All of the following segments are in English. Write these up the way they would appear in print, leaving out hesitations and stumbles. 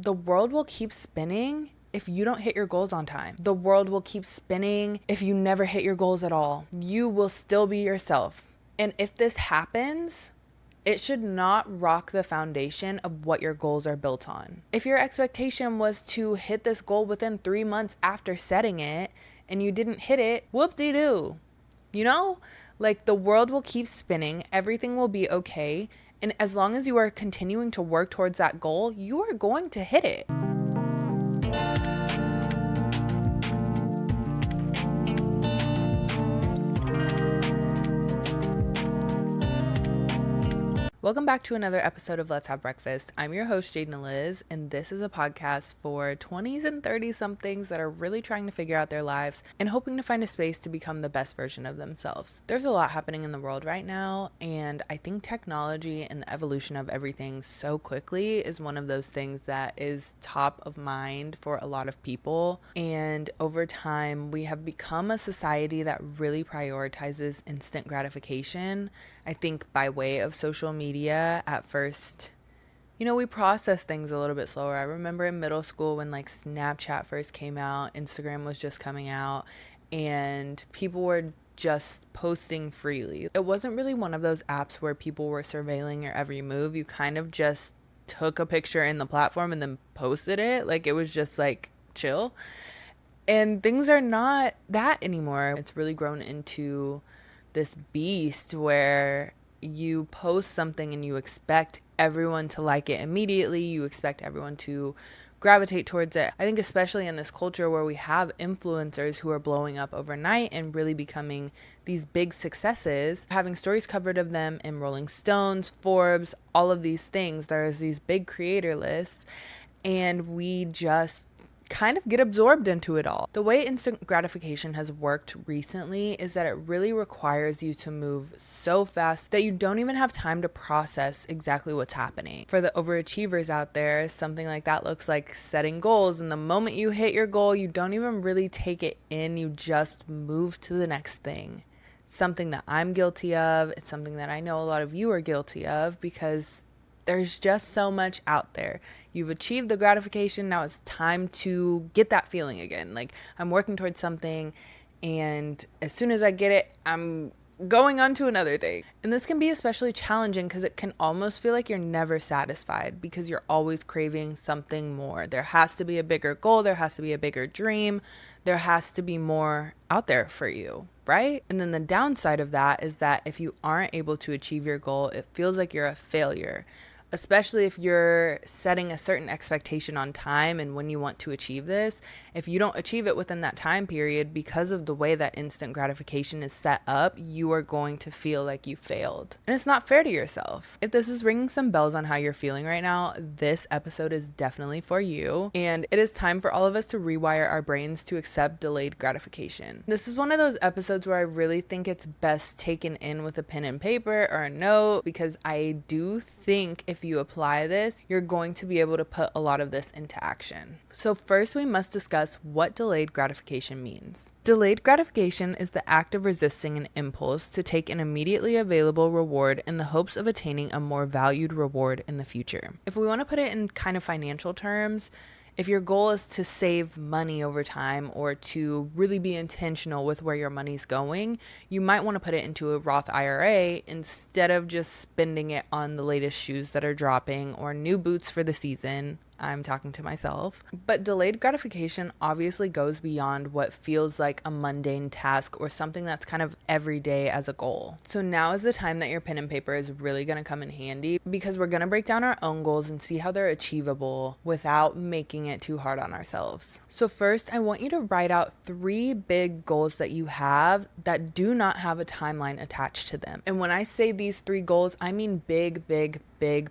the world will keep spinning if you don't hit your goals on time. The world will keep spinning if you never hit your goals at all. You will still be yourself. And if this happens, it should not rock the foundation of what your goals are built on. If your expectation was to hit this goal within 3 months after setting it and you didn't hit it, whoop-de-doo. You know, like the world will keep spinning, everything will be okay. And as long as you are continuing to work towards that goal, you are going to hit it. Welcome back to another episode of Let's Have Breakfast. I'm your host, Jaden Liz, and this is a podcast for 20s and 30-somethings that are really trying to figure out their lives and hoping to find a space to become the best version of themselves. There's a lot happening in the world right now, and I think technology and the evolution of everything so quickly is one of those things that is top of mind for a lot of people. And over time, we have become a society that really prioritizes instant gratification. I think by way of social media at first, we process things a little bit slower. I remember in middle school when like Snapchat first came out, Instagram was just coming out, and people were just posting freely. It wasn't really one of those apps where people were surveilling your every move. You kind of just took a picture in the platform and then posted it. Like it was just like chill. And things are not that anymore. It's really grown into this beast where you post something and you expect everyone to like it immediately. You expect everyone to gravitate towards it. I think especially in this culture where we have influencers who are blowing up overnight and really becoming these big successes, having stories covered of them in Rolling Stones, Forbes, all of these things. There's these big creator lists, and we just kind of get absorbed into it all. The way instant gratification has worked recently is that it really requires you to move so fast that you don't even have time to process exactly what's happening. For the overachievers out there, something like that looks like setting goals, and the moment you hit your goal, you don't even really take it in, you just move to the next thing. It's something that I'm guilty of. It's something that I know a lot of you are guilty of because there's just so much out there. You've achieved the gratification. Now it's time to get that feeling again. Like I'm working towards something, and as soon as I get it, I'm going on to another thing. And this can be especially challenging because it can almost feel like you're never satisfied because you're always craving something more. There has to be a bigger goal. There has to be a bigger dream. There has to be more out there for you, right? And then the downside of that is that if you aren't able to achieve your goal, it feels like you're a failure. Especially if you're setting a certain expectation on time and when you want to achieve this. If you don't achieve it within that time period because of the way that instant gratification is set up, you are going to feel like you failed. And it's not fair to yourself. If this is ringing some bells on how you're feeling right now, this episode is definitely for you. And it is time for all of us to rewire our brains to accept delayed gratification. This is one of those episodes where I really think it's best taken in with a pen and paper or a note, because I do think if you apply this, you're going to be able to put a lot of this into action. So first, we must discuss what delayed gratification means. Delayed gratification is the act of resisting an impulse to take an immediately available reward in the hopes of attaining a more valued reward in the future. If we want to put it in kind of financial terms, if your goal is to save money over time or to really be intentional with where your money's going, you might want to put it into a Roth IRA instead of just spending it on the latest shoes that are dropping or new boots for the season. I'm talking to myself. But delayed gratification obviously goes beyond what feels like a mundane task or something that's kind of everyday as a goal. So now is the time that your pen and paper is really going to come in handy, because we're going to break down our own goals and see how they're achievable without making it too hard on ourselves. So first, I want you to write out 3 big goals that you have that do not have a timeline attached to them. And when I say these 3 goals, I mean big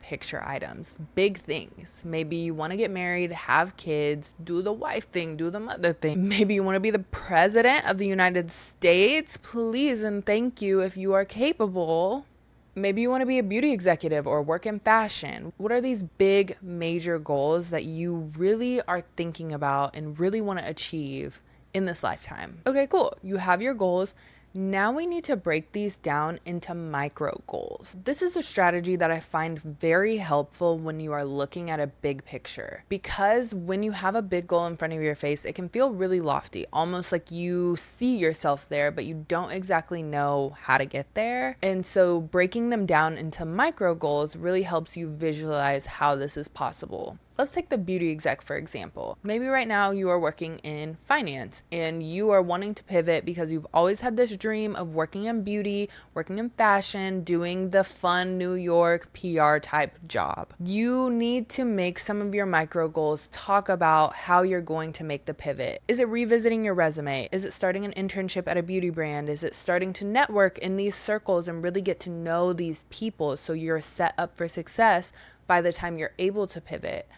picture items, big things. Maybe you want to get married, have kids, do the wife thing, do the mother thing. Maybe you want to be the president of the United States. Please and thank you if you are capable. Maybe you want to be a beauty executive or work in fashion. What are these big major goals that you really are thinking about and really want to achieve in this lifetime? Okay, cool. You have your goals. Now we need to break these down into micro goals. This is a strategy that I find very helpful when you are looking at a big picture, because when you have a big goal in front of your face, it can feel really lofty, almost like you see yourself there, but you don't exactly know how to get there. And so breaking them down into micro goals really helps you visualize how this is possible. Let's take the beauty exec, for example. Maybe right now you are working in finance and you are wanting to pivot because you've always had this dream of working in beauty, working in fashion, doing the fun New York PR type job. You need to make some of your micro goals talk about how you're going to make the pivot. Is it revisiting your resume? Is it starting an internship at a beauty brand? Is it starting to network in these circles and really get to know these people so you're set up for success by the time you're able to pivot?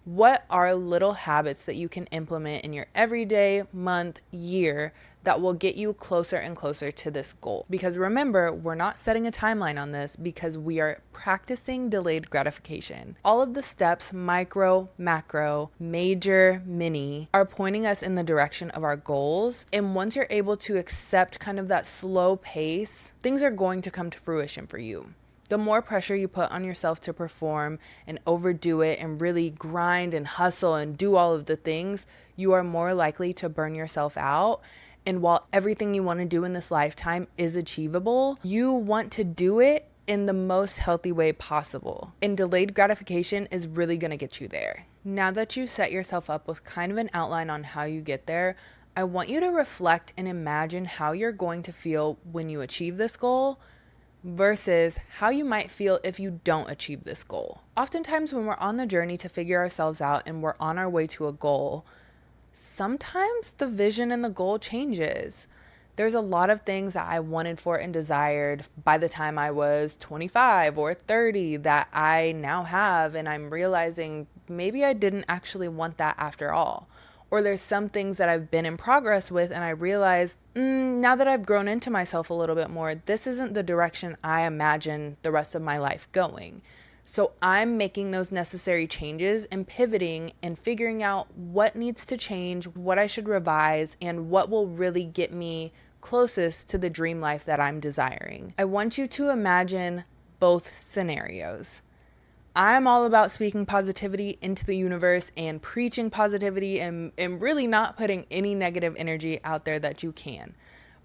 What are little habits that you can implement in your everyday, month, year that will get you closer and closer to this goal? Because remember, we're not setting a timeline on this because we are practicing delayed gratification. All of the steps, micro, macro, major, mini, are pointing us in the direction of our goals. And once you're able to accept kind of that slow pace, things are going to come to fruition for you. The more pressure you put on yourself to perform and overdo it and really grind and hustle and do all of the things, you are more likely to burn yourself out. And while everything you want to do in this lifetime is achievable, you want to do it in the most healthy way possible. And delayed gratification is really going to get you there. Now that you set yourself up with kind of an outline on how you get there, I want you to reflect and imagine how you're going to feel when you achieve this goal versus how you might feel if you don't achieve this goal. Oftentimes when we're on the journey to figure ourselves out and we're on our way to a goal, sometimes the vision and the goal changes. There's a lot of things that I wanted for and desired by the time I was 25 or 30 that I now have, and I'm realizing maybe I didn't actually want that after all. Or there's some things that I've been in progress with and I realized, now that I've grown into myself a little bit more, this isn't the direction I imagine the rest of my life going. So I'm making those necessary changes and pivoting and figuring out what needs to change, what I should revise, and what will really get me closest to the dream life that I'm desiring. I want you to imagine both scenarios. I'm all about speaking positivity into the universe and preaching positivity and really not putting any negative energy out there that you can.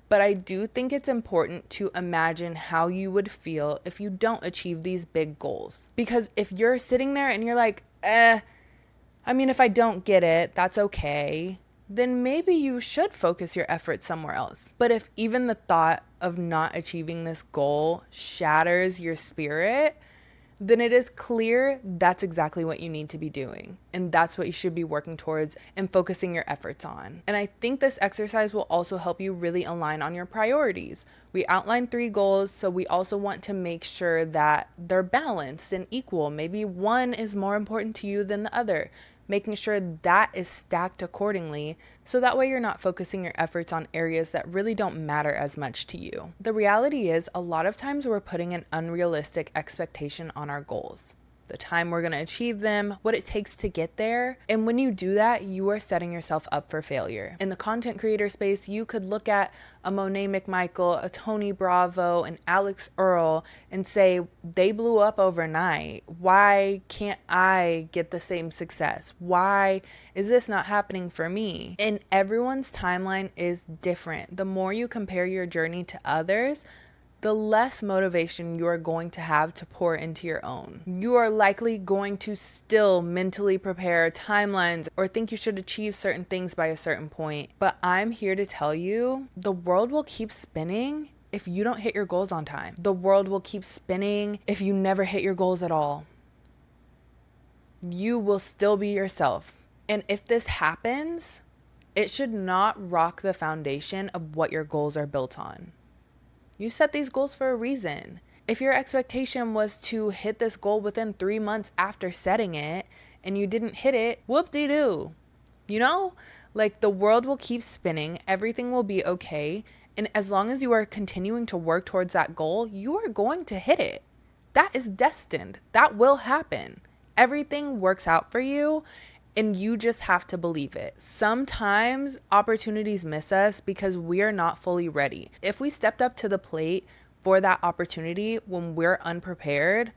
But I do think it's important to imagine how you would feel if you don't achieve these big goals. Because if you're sitting there and you're like, if I don't get it, that's okay, then maybe you should focus your efforts somewhere else. But if even the thought of not achieving this goal shatters your spirit, then it is clear that's exactly what you need to be doing. And that's what you should be working towards and focusing your efforts on. And I think this exercise will also help you really align on your priorities. We outlined 3 goals, so we also want to make sure that they're balanced and equal. Maybe one is more important to you than the other. Making sure that is stacked accordingly, so that way you're not focusing your efforts on areas that really don't matter as much to you. The reality is, a lot of times we're putting an unrealistic expectation on our goals. The time we're going to achieve them, what it takes to get there. And when you do that, you are setting yourself up for failure. In the content creator space, you could look at a Monet McMichael, a Tony Bravo, an Alex Earl, and say, they blew up overnight. Why can't I get the same success? Why is this not happening for me? And everyone's timeline is different. The more you compare your journey to others, the less motivation you are going to have to pour into your own. You are likely going to still mentally prepare timelines or think you should achieve certain things by a certain point. But I'm here to tell you, the world will keep spinning if you don't hit your goals on time. The world will keep spinning if you never hit your goals at all. You will still be yourself. And if this happens, it should not rock the foundation of what your goals are built on. You set these goals for a reason. If your expectation was to hit this goal within 3 months after setting it and you didn't hit it, whoop-de-doo. You know, like the world will keep spinning, everything will be okay. And as long as you are continuing to work towards that goal, you are going to hit it. That is destined. That will happen. Everything works out for you. and you just have to believe it. Sometimes opportunities miss us because we are not fully ready. If we stepped up to the plate for that opportunity when we're unprepared,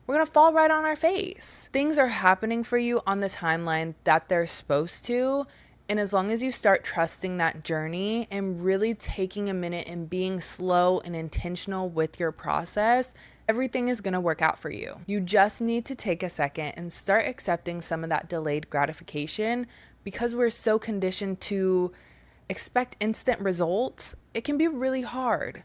we're going to fall right on our face. Things are happening for you on the timeline that they're supposed to. And as long as you start trusting that journey and really taking a minute and being slow and intentional with your process, everything is going to work out for you. You just need to take a second and start accepting some of that delayed gratification, because we're so conditioned to expect instant results. It can be really hard.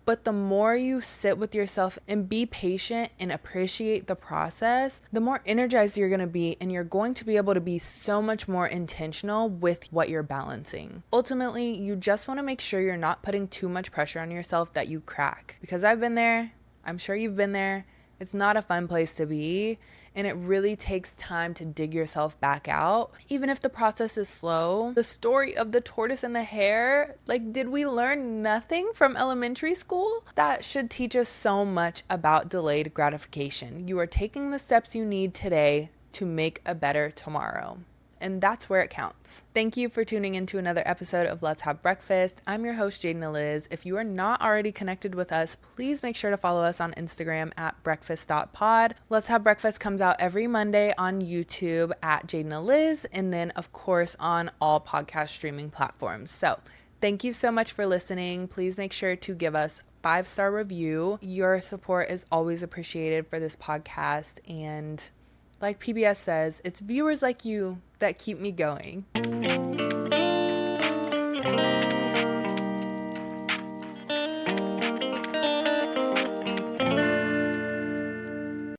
But the more you sit with yourself and be patient and appreciate the process, the more energized you're going to be, and you're going to be able to be so much more intentional with what you're balancing. Ultimately, you just want to make sure you're not putting too much pressure on yourself that you crack. Because I've been there. I'm sure you've been there. It's not a fun place to be, and it really takes time to dig yourself back out. Even if the process is slow, the story of the tortoise and the hare, like, did we learn nothing from elementary school? That should teach us so much about delayed gratification. You are taking the steps you need today to make a better tomorrow. And that's where it counts. Thank you for tuning into another episode of Let's Have Breakfast. I'm your host, Jaden Liz. If you are not already connected with us, please make sure to follow us on Instagram at breakfast.pod. Let's Have Breakfast comes out every Monday on YouTube at Jaden Liz, and then, of course, on all podcast streaming platforms. So thank you so much for listening. Please make sure to give us a 5-star review. Your support is always appreciated for this podcast, and like PBS says, it's viewers like you that keep me going.